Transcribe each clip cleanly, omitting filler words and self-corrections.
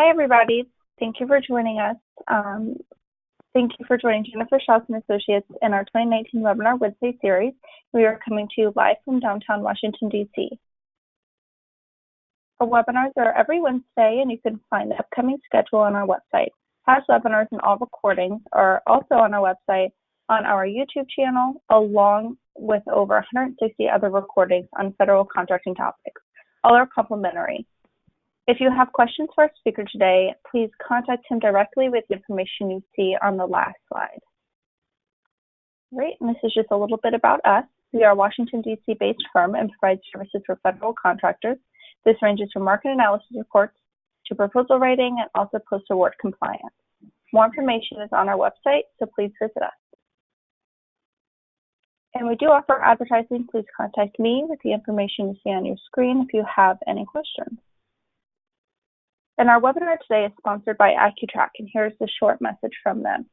Hi, everybody. Thank you for joining us. Thank you for joining Jennifer Strauss and Associates in our 2019 webinar Wednesday series. We are coming to you live from downtown Washington, D.C. Our webinars are every Wednesday, and you can find the upcoming schedule on our website. Past webinars and all recordings are also on our website, on our YouTube channel, along with over 160 other recordings on federal contracting topics. All are complimentary. If you have questions for our speaker today, please contact him directly with the information you see on the last slide. Great, and this is just a little bit about us. We are a Washington, D.C. based firm and provide services for federal contractors. This ranges from market analysis reports to proposal writing and also post-award compliance. More information is on our website, so please visit us. And we do offer advertising. Please contact me with the information you see on your screen if you have any questions. And our webinar today is sponsored by AccuTrack, and here's the short message from them.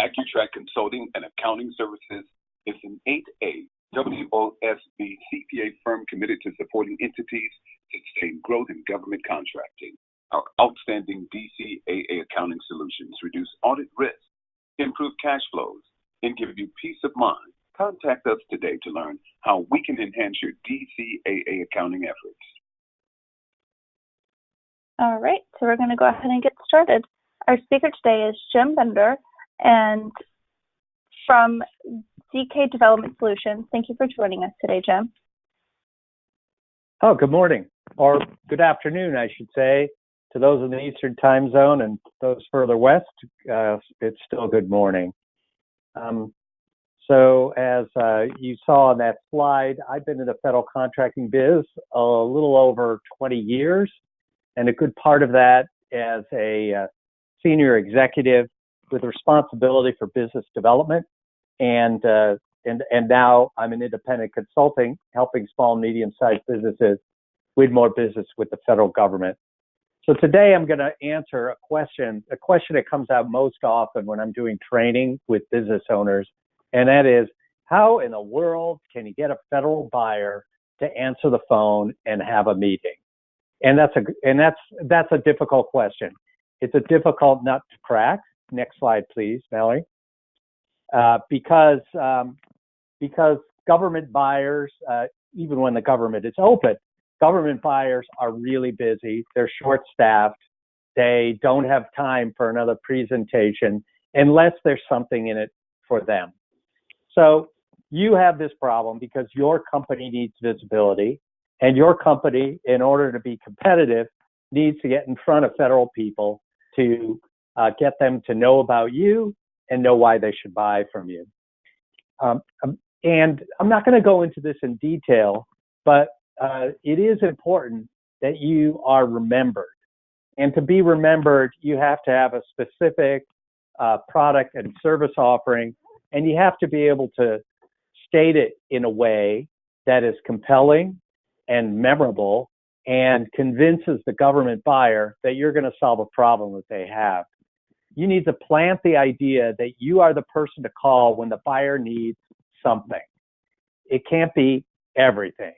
AccuTrack Consulting and Accounting Services is an 8A WOSB CPA firm committed to supporting entities to sustain growth in government contracting. Our outstanding DCAA accounting solutions reduce audit risk, improve cash flows, and give you peace of mind. Contact us today to learn how we can enhance your DCAA accounting efforts. All right, so we're going to go ahead and get started. Our speaker today is Jim Bender, and from DK Development Solutions. Thank you for joining us today, Jim. Oh, good morning, or good afternoon, I should say, to those in the Eastern time zone, and those further west, it's still good morning. So as you saw on that slide, I've been in the federal contracting biz a little over 20 years. And a good part of that as a senior executive with responsibility for business development. And now I'm an independent consulting, helping small and medium-sized businesses win more business with the federal government. So today I'm going to answer a question that comes out most often when I'm doing training with business owners, and that is, how in the world can you get a federal buyer to answer the phone and have a meeting? And that's a difficult question. It's a difficult nut to crack. Next slide, please, Mallory. Because government buyers, even when the government is open, government buyers are really busy. They're short-staffed. They don't have time for another presentation unless there's something in it for them. So you have this problem because your company needs visibility. And your company, in order to be competitive, needs to get in front of federal people to get them to know about you and know why they should buy from you. And I'm not going to go into this in detail, but it is important that you are remembered. And to be remembered, you have to have a specific product and service offering, and you have to be able to state it in a way that is compelling and memorable and convinces the government buyer that you're going to solve a problem that they have. You need to plant the idea that you are the person to call when the buyer needs something. It can't be everything.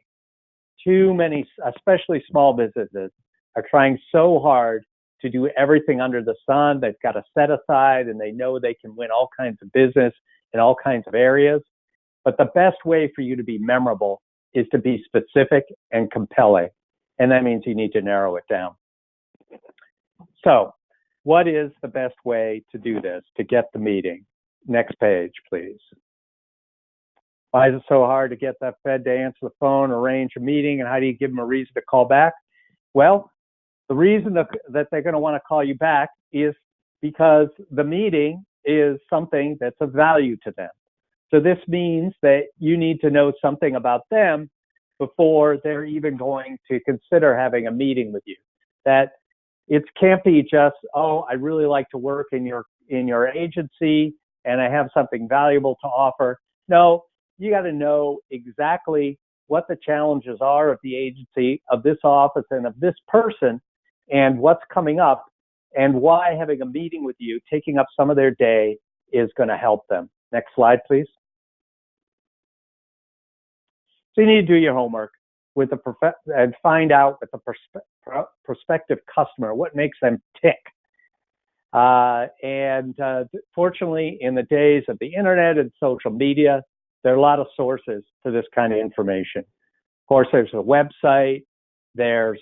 Too many, especially small businesses, are trying so hard to do everything under the sun. They've got to set aside, and they know they can win all kinds of business in all kinds of areas. But the best way for you to be memorable is to be specific and compelling. And that means you need to narrow it down. So what is the best way to do this, to get the meeting? Next page, please. Why is it so hard to get that Fed to answer the phone, arrange a meeting, and how do you give them a reason to call back? Well, the reason that they're going to want to call you back is because the meeting is something that's of value to them. So this means that you need to know something about them before they're even going to consider having a meeting with you. That it can't be just, oh, I really like to work in your agency and I have something valuable to offer. No, you got to know exactly what the challenges are of the agency, of this office, and of this person, and what's coming up, and why having a meeting with you, taking up some of their day, is going to help them. Next slide, please. So you need to do your homework. with and find out with the prospective customer what makes them tick. Fortunately, in the days of the internet and social media, there are a lot of sources to this kind of information. Of course, there's a website. There's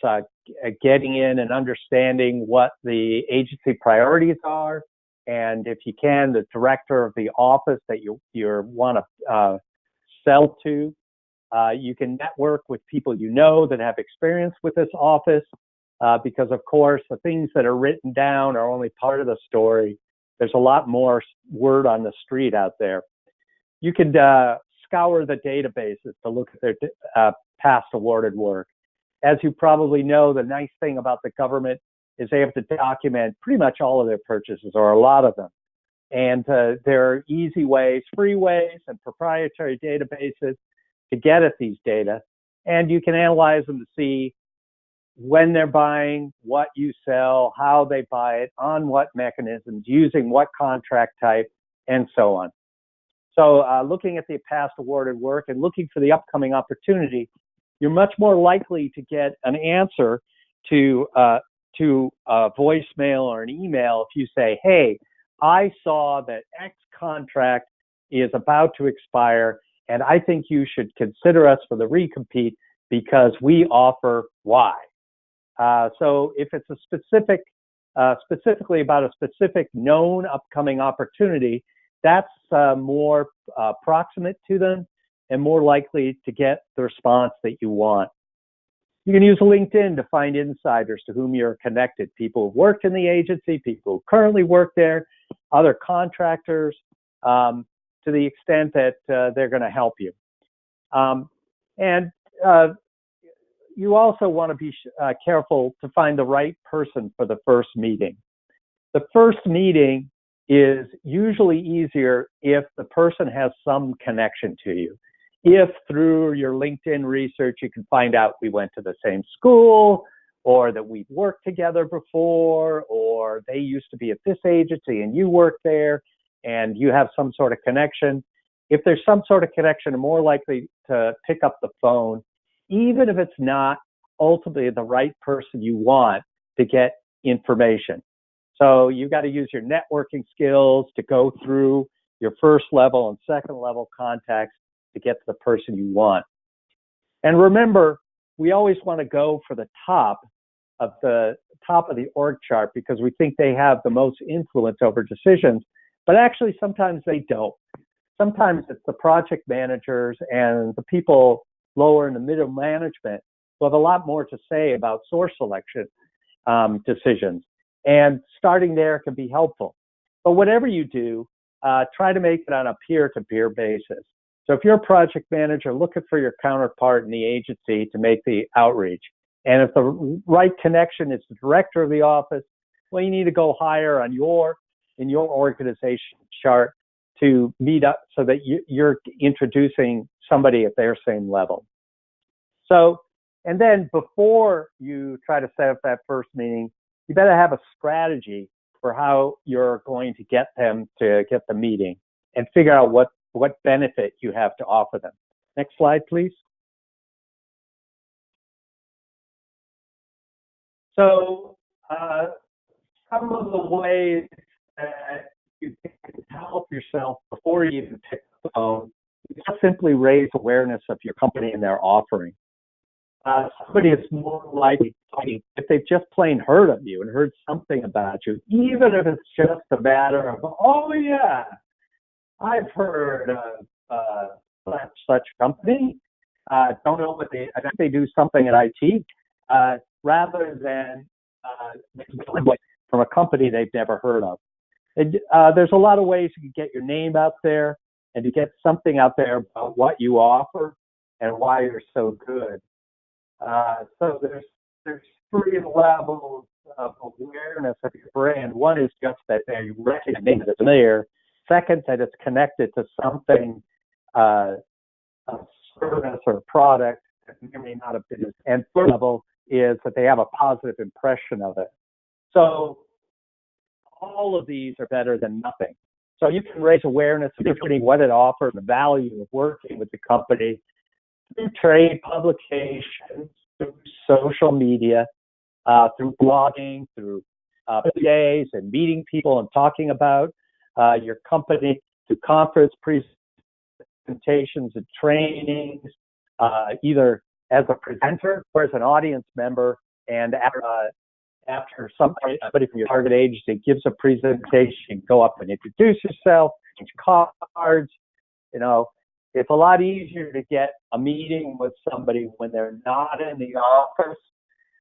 getting in and understanding what the agency priorities are, and if you can, the director of the office that you want to sell to. You can network with people you know that have experience with this office, because of course the things that are written down are only part of the story. There's a lot more word on the street out there. You can scour the databases to look at their past awarded work. As you probably know, the nice thing about the government is they have to document pretty much all of their purchases, or a lot of them. And there are easy ways, free ways, and proprietary databases to get at these data. And you can analyze them to see when they're buying, what you sell, how they buy it, on what mechanisms, using what contract type, and so on. So looking at the past awarded work and looking for the upcoming opportunity, you're much more likely to get an answer to a voicemail or an email if you say, hey, I saw that X contract is about to expire, and I think you should consider us for the recompete because we offer Y. So if it's a specifically about a specific known upcoming opportunity, that's more proximate to them and more likely to get the response that you want. You can use LinkedIn to find insiders to whom you're connected, people who've worked in the agency, people who currently work there, other contractors, to the extent that they're going to help you. You also want to be careful to find the right person for the first meeting. The first meeting is usually easier if the person has some connection to you. If through your LinkedIn research you can find out we went to the same school, or that we've worked together before, or they used to be at this agency and you work there, and you have some sort of connection. If there's some sort of connection, you're more likely to pick up the phone, even if it's not ultimately the right person you want to get information. So you've got to use your networking skills to go through your first level and second level contacts to get to the person you want. And remember, we always want to go for the top of the org chart because we think they have the most influence over decisions, but actually sometimes they don't. Sometimes it's the project managers and the people lower in the middle management who have a lot more to say about source selection decisions. And starting there can be helpful. But whatever you do, try to make it on a peer-to-peer basis. So if you're a project manager, looking for your counterpart in the agency to make the outreach. And if the right connection is the director of the office, well, you need to go higher in your organization chart to meet up so that you're introducing somebody at their same level. So, and then before you try to set up that first meeting, you better have a strategy for how you're going to get them to get the meeting and figure out what benefit you have to offer them. Next slide, please. So some of the ways that you can help yourself before you even pick the phone, you just simply raise awareness of your company and their offering. Somebody is more likely, if they've just plain heard of you and heard something about you, even if it's just a matter of, oh yeah, I've heard of such company. Don't know what I think they do something at IT, rather than from a company they've never heard of. And, there's a lot of ways you can get your name out there and to get something out there about what you offer and why you're so good. So there's three levels of awareness of your brand. One is just that they recognize it's there. Second, that it's connected to something, a service or a product that may not have been. And third level is that they have a positive impression of it. So all of these are better than nothing. So you can raise awareness of what it offers, the value of working with the company, through trade publications, through social media, through blogging, through days and meeting people and talking about your company, through conference presentations and trainings, either as a presenter or as an audience member. And after somebody from your target agency gives a presentation, go up and introduce yourself, change cards. You know, it's a lot easier to get a meeting with somebody when they're not in the office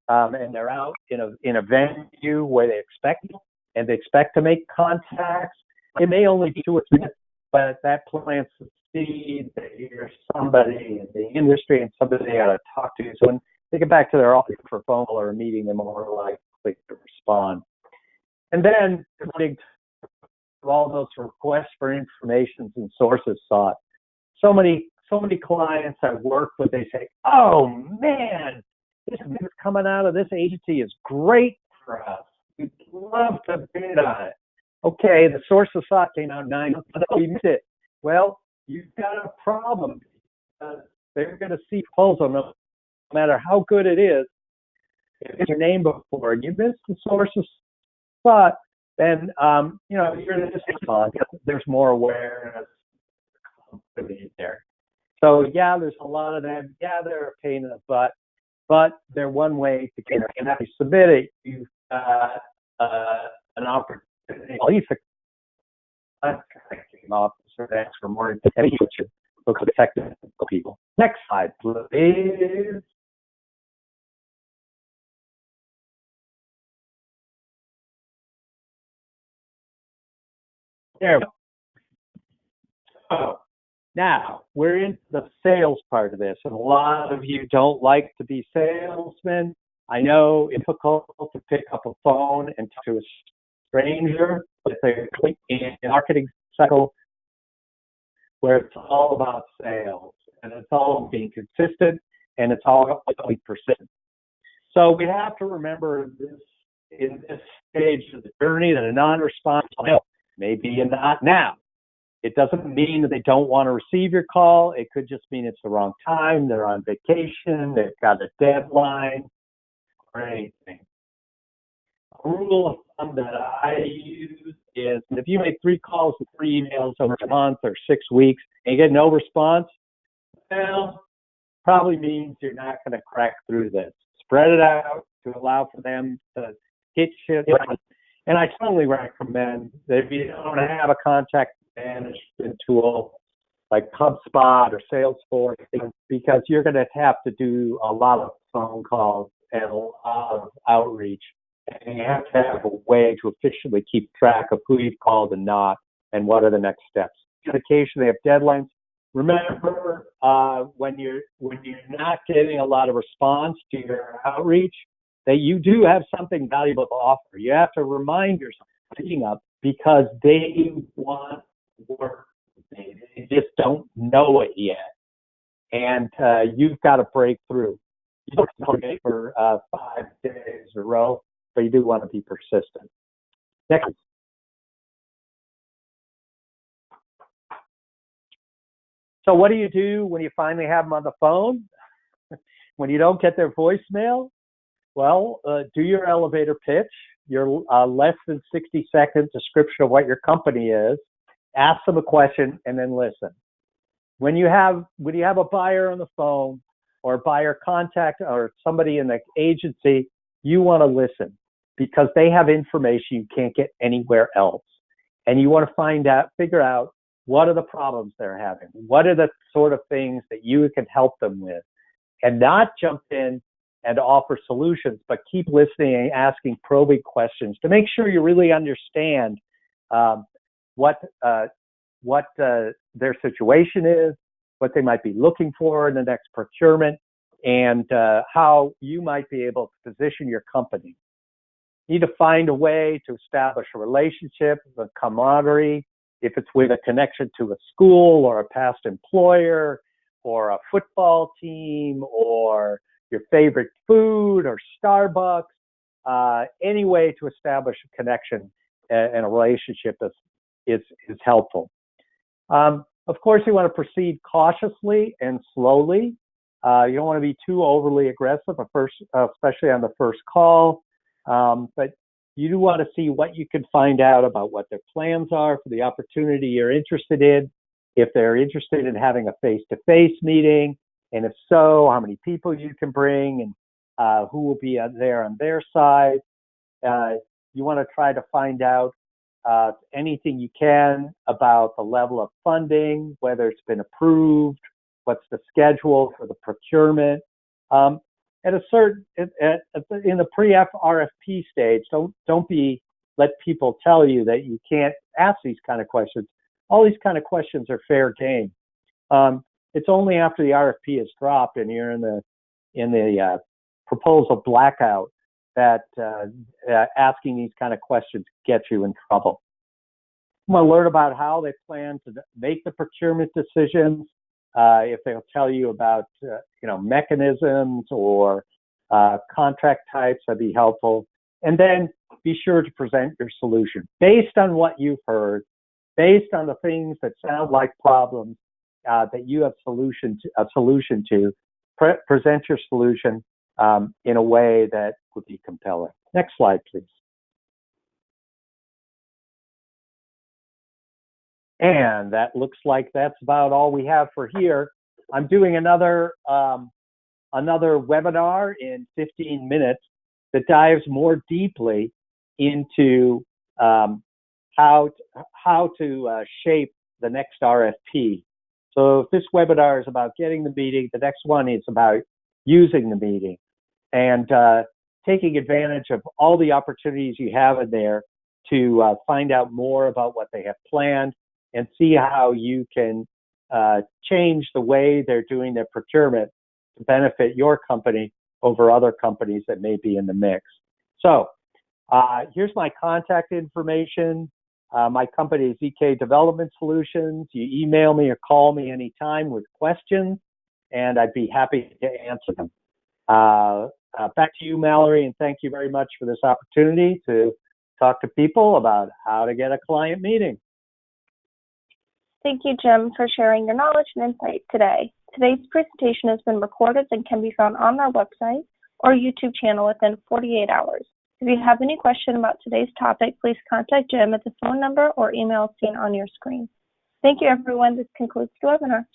and they're out in a venue where they expect you and they expect to make contacts. It may only be 2 or 3 minutes, but that plants the seed that you're somebody in the industry and somebody they ought to talk to. So when they get back to their office for a phone call or a meeting, they're more likely to respond. And then all those requests for information and sources sought. So many clients I've worked with, they say, "Oh man, this is coming out of this agency is great for us. We'd love to bid on it." Okay, the sources sought came out 9 months ago. We missed it. Well, you've got a problem. They're going to see proposal no matter how good it is. If it's your name before and you miss the sources sought, then you're going to just respond. There's more awareness there. So yeah, there's a lot of them. Yeah, they're a pain in the butt, but they're one way to get it. And after you submit it, you've got an opportunity. At least a contracting officer to ask for more information to effective people. Next slide, please. There we go. So now we're into the sales part of this, and a lot of you don't like to be salesmen. I know it's difficult to pick up a phone and talk to a stranger, but they're in a marketing cycle where it's all about sales, and it's all being consistent, and it's all about being persistent. So we have to remember this in this stage of the journey that a non-response may be a not now. It doesn't mean that they don't want to receive your call. It could just mean it's the wrong time, they're on vacation, they've got a deadline, or anything. A rule of thumb that I use is if you make 3 calls and 3 emails over a month or 6 weeks and you get no response, well, probably means you're not going to crack through this. Spread it out to allow for them to hit you. And I strongly recommend that if you don't have a contact management tool like HubSpot or Salesforce, because you're going to have to do a lot of phone calls and a lot of outreach. And you have to have a way to efficiently keep track of who you've called and not, and what are the next steps. Occasionally, they have deadlines. Remember, when you're not getting a lot of response to your outreach, that you do have something valuable to offer. You have to remind yourself, picking up, because they want work. They just don't know it yet, and you've got to break through. You don't have to wait for 5 days in a row, but you do want to be persistent. Next. So what do you do when you finally have them on the phone? When you don't get their voicemail? Well, do your elevator pitch, your less than 60-second description of what your company is, ask them a question, and then listen. When you have a buyer on the phone or a buyer contact or somebody in the agency, you want to listen because they have information you can't get anywhere else. And you want to figure out what are the problems they're having? What are the sort of things that you can help them with? And not jump in and offer solutions, but keep listening and asking probing questions to make sure you really understand what their situation is, what they might be looking for in the next procurement, and how you might be able to position your company. You need to find a way to establish a relationship, a camaraderie, if it's with a connection to a school or a past employer or a football team or your favorite food or Starbucks, any way to establish a connection and a relationship is helpful. Of course, you want to proceed cautiously and slowly. You don't want to be too overly aggressive, especially on the first call. But you do want to see what you can find out about what their plans are for the opportunity you're interested in. If they're interested in having a face-to-face meeting, and if so, how many people you can bring, and who will be there on their side. You want to try to find out anything you can about the level of funding, whether it's been approved, what's the schedule for the procurement. In the pre-RFP stage, don't let people tell you that you can't ask these kind of questions. All these kind of questions are fair game. It's only after the RFP is dropped and you're in the proposal blackout that asking these kind of questions get you in trouble. You want to learn about how they plan to make the procurement decisions. If they'll tell you about mechanisms or contract types, that'd be helpful. And then be sure to present your solution based on what you've heard, based on the things that sound like problems that you have a solution to. Present your solution in a way that would be compelling. Next slide, please. And that looks like that's about all we have for here. I'm doing another webinar in 15 minutes that dives more deeply into how to shape the next RFP. So if this webinar is about getting the meeting, the next one is about using the meeting and taking advantage of all the opportunities you have in there to find out more about what they have planned and see how you can change the way they're doing their procurement to benefit your company over other companies that may be in the mix. So here's my contact information. My company is EK Development Solutions. You email me or call me anytime with questions, and I'd be happy to answer them. Back to you, Mallory, and thank you very much for this opportunity to talk to people about how to get a client meeting. Thank you, Jim, for sharing your knowledge and insight today. Today's presentation has been recorded and can be found on our website or YouTube channel within 48 hours. If you have any question about today's topic, please contact Jim at the phone number or email seen on your screen. Thank you, everyone. This concludes the webinar.